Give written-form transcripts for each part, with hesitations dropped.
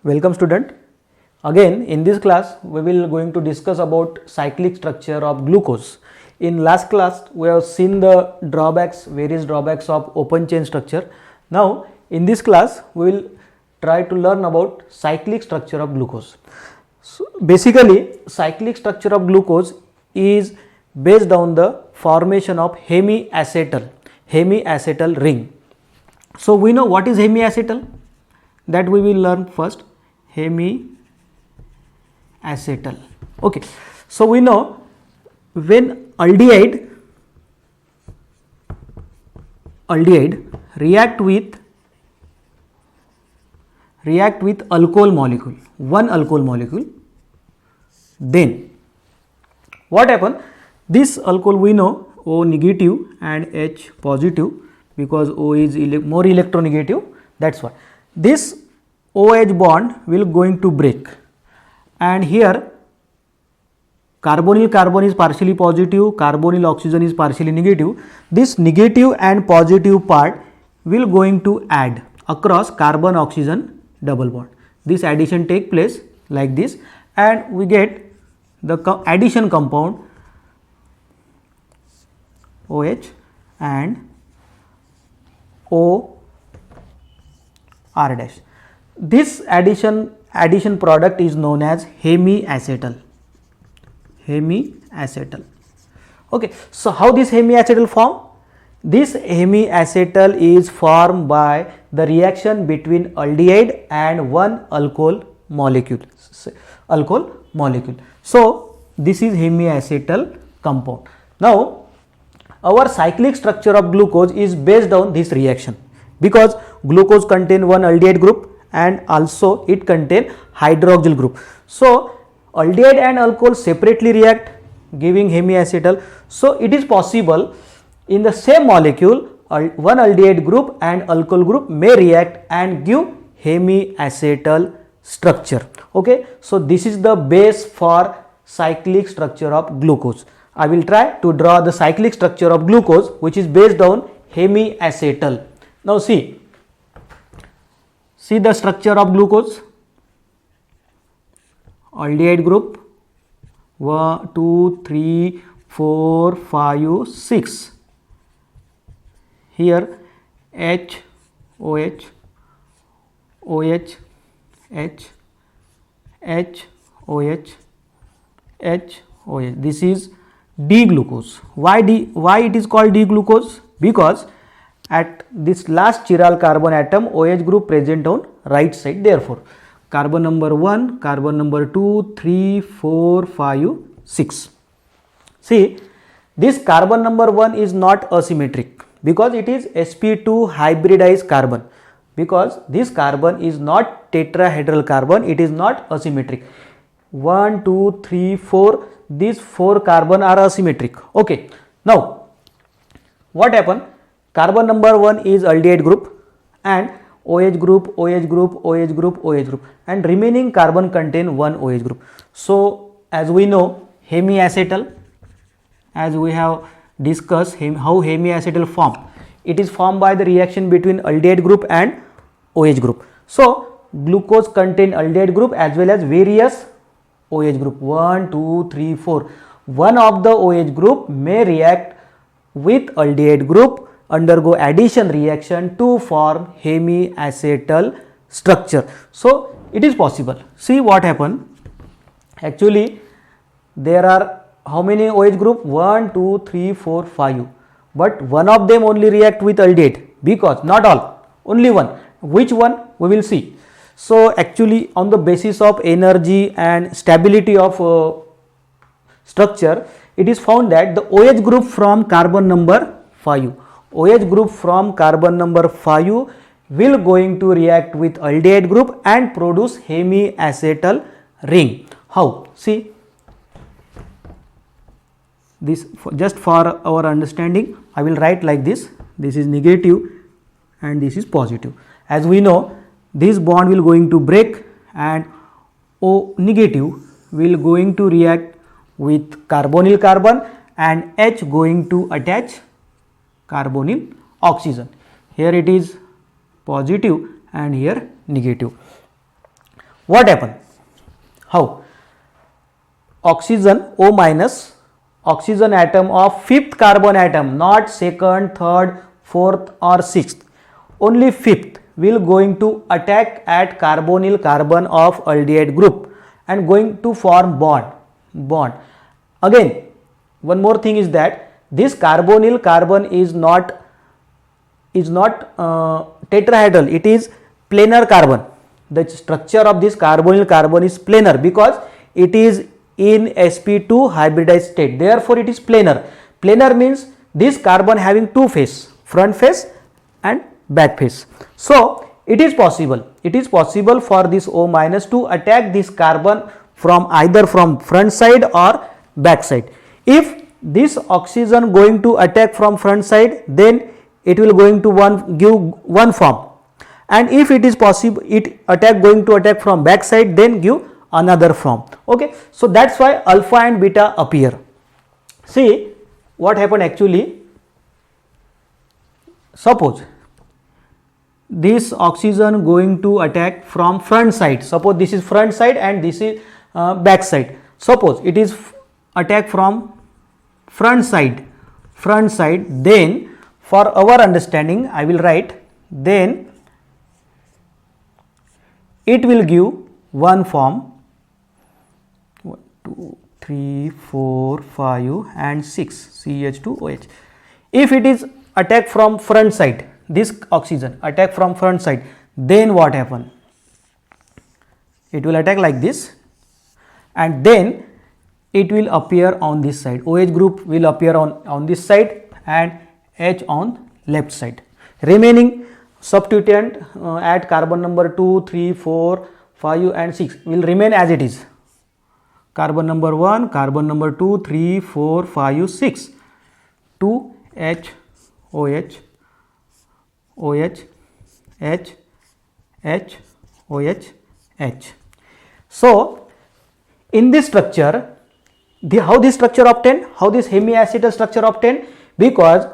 Welcome student. Again in this class we will going to discuss about cyclic structure of glucose. In last class we have seen the various drawbacks of open chain structure. Now in this class we will try to learn about cyclic structure of glucose. So basically cyclic structure of glucose is based on the formation of hemiacetal ring. So we know what is hemiacetal, that we will learn first. Hemiacetal. Okay, so we know when aldehyde react with alcohol molecule, one alcohol molecule, then what happen? This alcohol we know O negative and H positive, because O is more electronegative, that's why this OH bond will going to break, and here carbonyl carbon is partially positive, carbonyl oxygen is partially negative. This negative and positive part will going to add across carbon oxygen double bond. This addition take place like this, and we get the addition compound OH and O R dash. This addition product is known as hemiacetal. Okay, so how this hemiacetal form? This hemiacetal is formed by the reaction between aldehyde and one alcohol molecule. So this is hemiacetal compound. Now our cyclic structure of glucose is based on this reaction, because glucose contain one aldehyde group and also it contain hydroxyl group. So aldehyde and alcohol separately react, giving hemiacetal. So it is possible in the same molecule one aldehyde group and alcohol group may react and give hemiacetal structure. Okay, so this is the base for cyclic structure of glucose. I will try to draw the cyclic structure of glucose which is based on hemiacetal. Now see the structure of glucose. Aldehyde group 1, 2, 3, 4, 5, 6. Here H, OH, OH, H, H, OH, H, OH. This is D-glucose. Why it is called D-glucose? Because at this last chiral carbon atom OH group present on right side, therefore carbon number 1, carbon number 2, 3, 4, 5, 6. See, this carbon number 1 is not asymmetric because it is sp2 hybridized carbon, because this carbon is not tetrahedral carbon, it is not asymmetric. 1, 2, 3, 4, these 4 carbon are asymmetric. Okay, now what happened? Carbon number 1 is aldehyde group and OH group, OH group, OH group, OH group, and remaining carbon contain one OH group. So as we know hemiacetal, as we have discussed how hemiacetal form, it is formed by the reaction between aldehyde group and OH group. So glucose contain aldehyde group as well as various OH group 1, 2, 3, 4. One of the OH group may react with aldehyde group, undergo addition reaction to form hemiacetal structure. So it is possible. See what happened. Actually there are how many OH group? 1, 2, 3, 4, 5. But one of them only react with aldehyde, because not all, only one. Which one? We will see. So actually on the basis of energy and stability of structure, it is found that the OH group from carbon number 5, OH group from carbon number 5 will going to react with aldehyde group and produce hemiacetal ring. How? See, this just for our understanding I will write like this. This is negative and this is positive. As we know, this bond will going to break and O negative will going to react with carbonyl carbon and H going to attach carbonyl oxygen. Here it is positive and here negative. what happen? How? Oxygen O minus, oxygen atom of fifth carbon atom, not second, third, fourth or sixth, only fifth will going to attack at carbonyl carbon of aldehyde group and going to form bond. Again, one more thing is that this carbonyl carbon is not tetrahedral, it is planar carbon. The structure of this carbonyl carbon is planar because it is in sp2 hybridized state, therefore it is planar. Planar means this carbon having two face, front face and back face. So it is possible for this O minus to attack this carbon from either from front side or back side. If this oxygen going to attack from front side, then it will going to give one form, and if it is possible it going to attack from back side, then give another form. Okay, so that's why alpha and beta appear. See what happened actually. Suppose this oxygen going to attack from front side, suppose this is front side and this is back side. Suppose it is attack from front side, then for our understanding I will write, then it will give one form 1 2 3 4 5 and 6 CH2OH. If it is attack from front side, this oxygen attack from front side, then what happen? It will attack like this and then it will appear on this side. OH group will appear on this side and H on left side. Remaining substituent at carbon number 2, 3, 4, 5 and 6 will remain as it is. Carbon number 1, carbon number 2, 3, 4, 5, 6. 2 H, OH, OH, H, H, OH, H. So in this structure, how this structure obtained? How this hemiacetal structure obtained? Because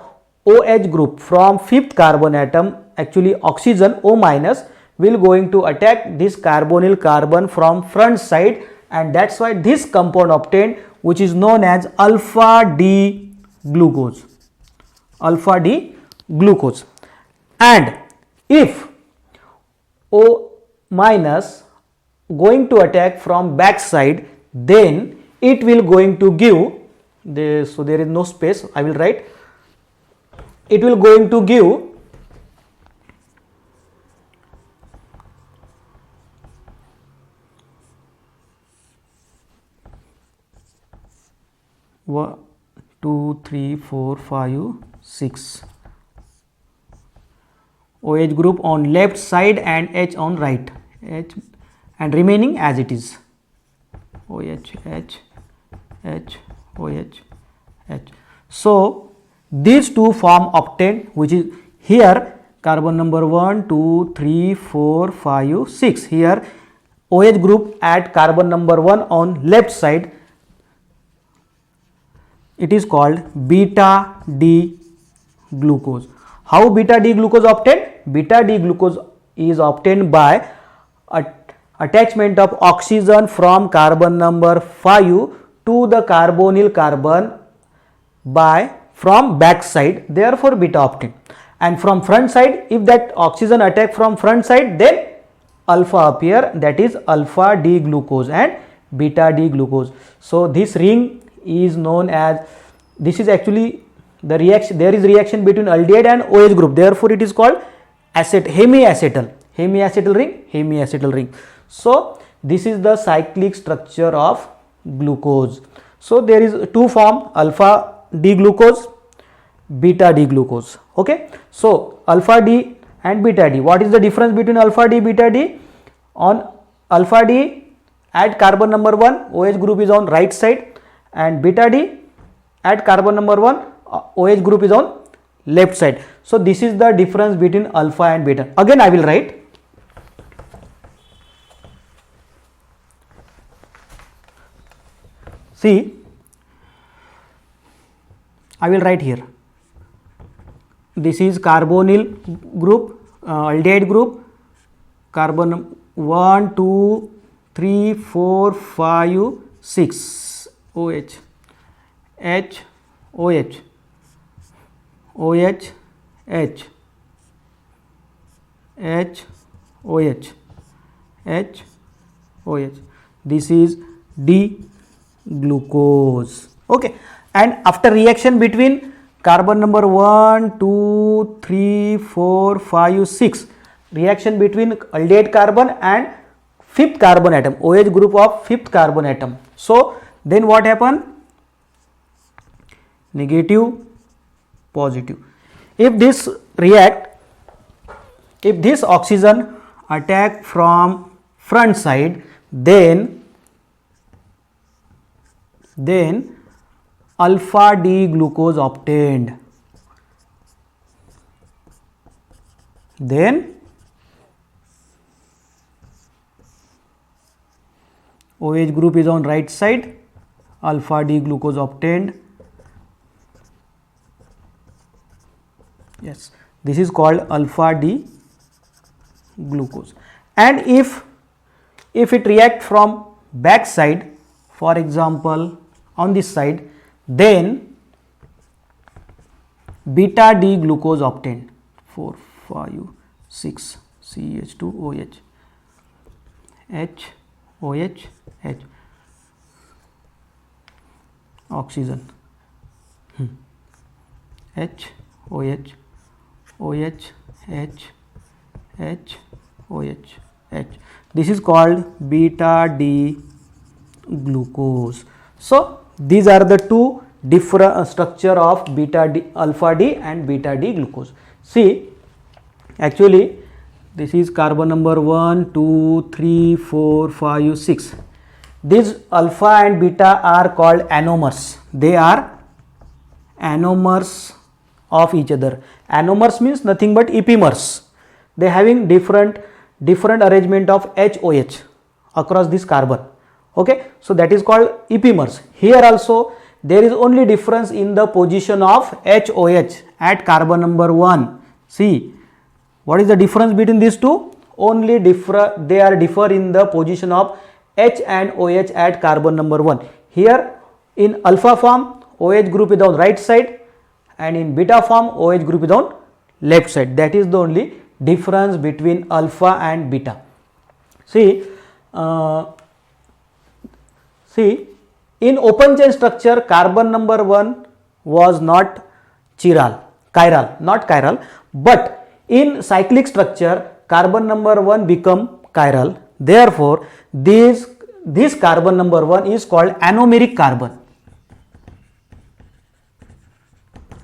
OH group from fifth carbon atom, actually oxygen O minus, will going to attack this carbonyl carbon from front side, and that's why this compound obtained, which is known as alpha D glucose. Alpha D glucose. And if O minus going to attack from back side, then it will going to give this, so there is no space, I will write, it will going to give one, 2, 3, 4, 5, 6 OH group on left side and H on right, H and remaining as it is OH, H, H, OH, H. So these two form obtained, which is here carbon number 1, 2, 3, 4, 5, 6. Here OH group at carbon number 1 on left side, it is called beta D glucose. How beta D glucose obtained? Beta D glucose is obtained by attachment of oxygen from carbon number 5 to the carbonyl carbon from back side, therefore beta obtained. And from front side, if that oxygen attack from front side, then alpha appear, that is alpha D glucose and beta D glucose. So this ring is known as, this is actually the reaction, there is reaction between aldehyde and OH group, therefore it is called hemiacetal ring. So this is the cyclic structure of glucose. So there is two form, alpha D glucose, beta D glucose. Okay, so alpha D and beta D, what is the difference between alpha D, beta D? On alpha D, at carbon number 1, OH group is on right side, and beta D at carbon number 1, OH group is on left side. So this is the difference between alpha and beta. Again I will write, see, I will write here, this is carbonyl group, aldehyde group, carbon 1, 2, 3 4 5 6 OH, H OH, OH H, H OH, H OH. This is D glucose. Okay, and after reaction between carbon number 1 2 3 4 5 6, reaction between aldehyde carbon and fifth carbon atom, OH group of fifth carbon atom. So then what happen? Negative, positive. If this react, if this oxygen attack from front side, then alpha D glucose obtained. Then OH group is on right side, alpha D glucose obtained. Yes, this is called alpha D glucose. And if it react from back side, for example on this side, then beta D glucose obtained. 4 5 6 CH2OH, H OH H, oxygen, H OH, OH H, H OH H. This is called beta D glucose. So these are the two different structure of beta D, alpha D and beta D glucose. See, actually this is carbon number 1 2 3 4 5 6. These alpha and beta are called anomers. They are anomers of each other. Anomers means nothing but epimers. They having different arrangement of HOH across this carbon. Okay, so that is called epimers. Here also there is only difference in the position of HOH at carbon number 1. See, what is the difference between these two? Only they are differ in the position of H and OH at carbon number 1. Here in alpha form, OH group is on right side, and in beta form, OH group is on left side. That is the only difference between alpha and beta. See, in open chain structure, carbon number 1 was not chiral, not chiral, but in cyclic structure, carbon number 1 become chiral. Therefore, this carbon number 1 is called anomeric carbon.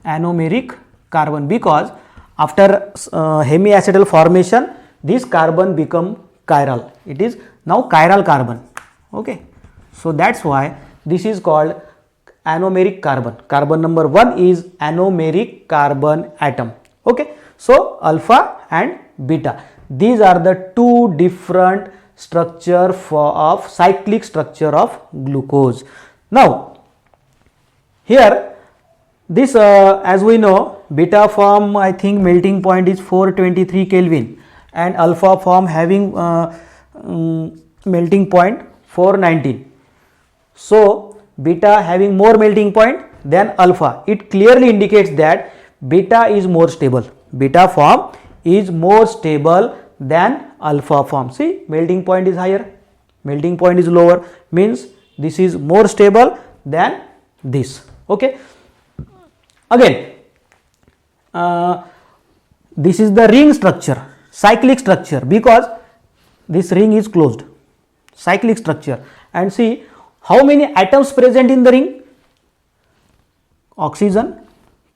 Anomeric carbon, because after hemiacetal formation, this carbon become chiral. It is now chiral carbon. Okay, so that's why this is called anomeric carbon. Carbon number 1 is anomeric carbon atom. Okay, so alpha and beta, these are the two different structure of cyclic structure of glucose. Now here this as we know, beta form I think melting point is 423 Kelvin and alpha form having melting point 419. So beta having more melting point than alpha. It clearly indicates that beta is more stable. Beta form is more stable than alpha form. See, melting point is higher, melting point is lower, means this is more stable than this. Okay, again this is the ring structure, cyclic structure, because this ring is closed, cyclic structure. And see how many atoms present in the ring? Oxygen,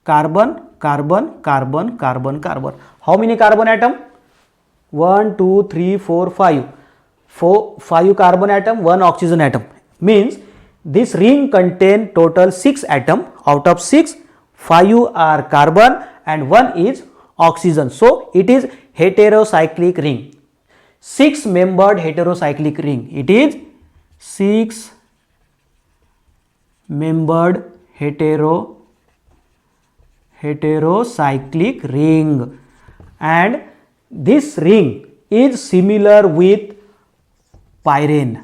carbon, carbon, carbon, carbon, carbon. How many carbon atom? 1 2 3 4 5. 5 carbon atom, 1 oxygen atom. Means this ring contain total 6 atom. Out of 6, 5 are carbon and 1 is oxygen. So it is heterocyclic ring, 6 membered heterocyclic ring. It is 6 membered heterocyclic ring, and this ring is similar with pyrene.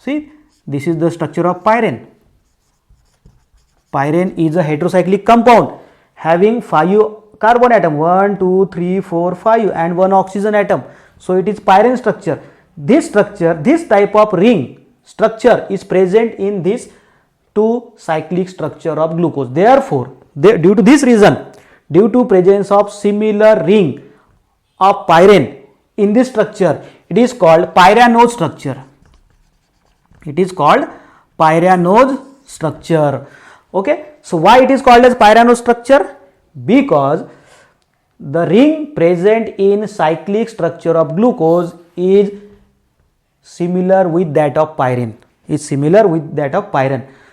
See, this is the structure of pyrene. Pyrene is a heterocyclic compound having 5 carbon atom, 1, 2, 3, 4, 5 and 1 oxygen atom. So it is pyrene structure. This structure, this type of ring structure is present in this 2 cyclic structure of glucose. Therefore, due to this reason, due to presence of similar ring of pyrene in this structure, it is called pyranose structure. It is called pyranose structure. Okay, so why it is called as pyranose structure? Because the ring present in cyclic structure of glucose is similar with that of pyrene.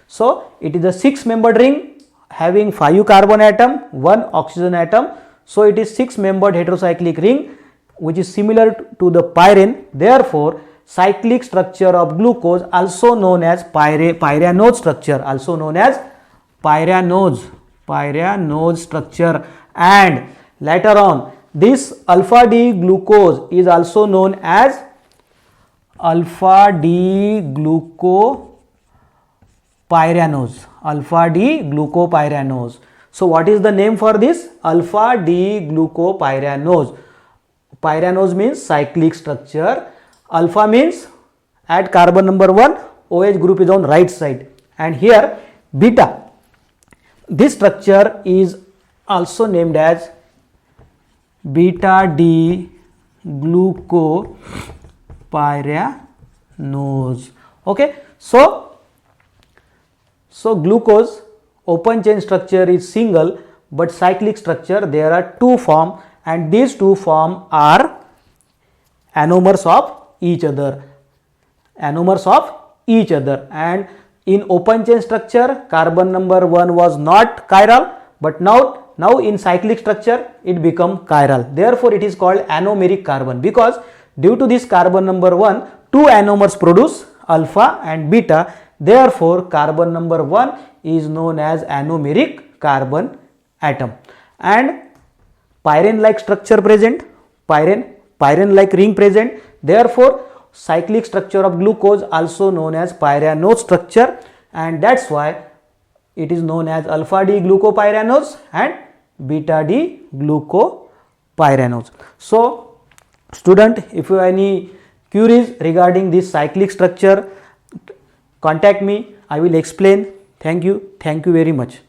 So it is a 6-membered ring having 5 carbon atom, 1 oxygen atom. So it is 6-membered heterocyclic ring which is similar to the pyrene. Therefore, cyclic structure of glucose also known as pyranose structure, pyranose structure. And later on, this alpha D glucose is also known as alpha D glucopyranose. So what is the name for this? Alpha D glucopyranose. Pyranose means cyclic structure. Alpha means at carbon number 1, OH group is on right side, and here beta. This structure is also named as beta D glucopyranose. Okay, so glucose open chain structure is single, but cyclic structure there are 2 forms, and these 2 forms are anomers of each other. And in open chain structure, carbon number 1 was not chiral, but now in cyclic structure it become chiral. Therefore, it is called anomeric carbon, because due to this carbon number 1, 2 anomers produce alpha and beta. Therefore, carbon number 1 is known as anomeric carbon atom. And pyrene like structure present, pyrene like ring present. Therefore, cyclic structure of glucose also known as pyranose structure, and that's why it is known as alpha D glucopyranose and beta D glucopyranose. So student, if you have any queries regarding this cyclic structure, contact me, I will explain. Thank you very much.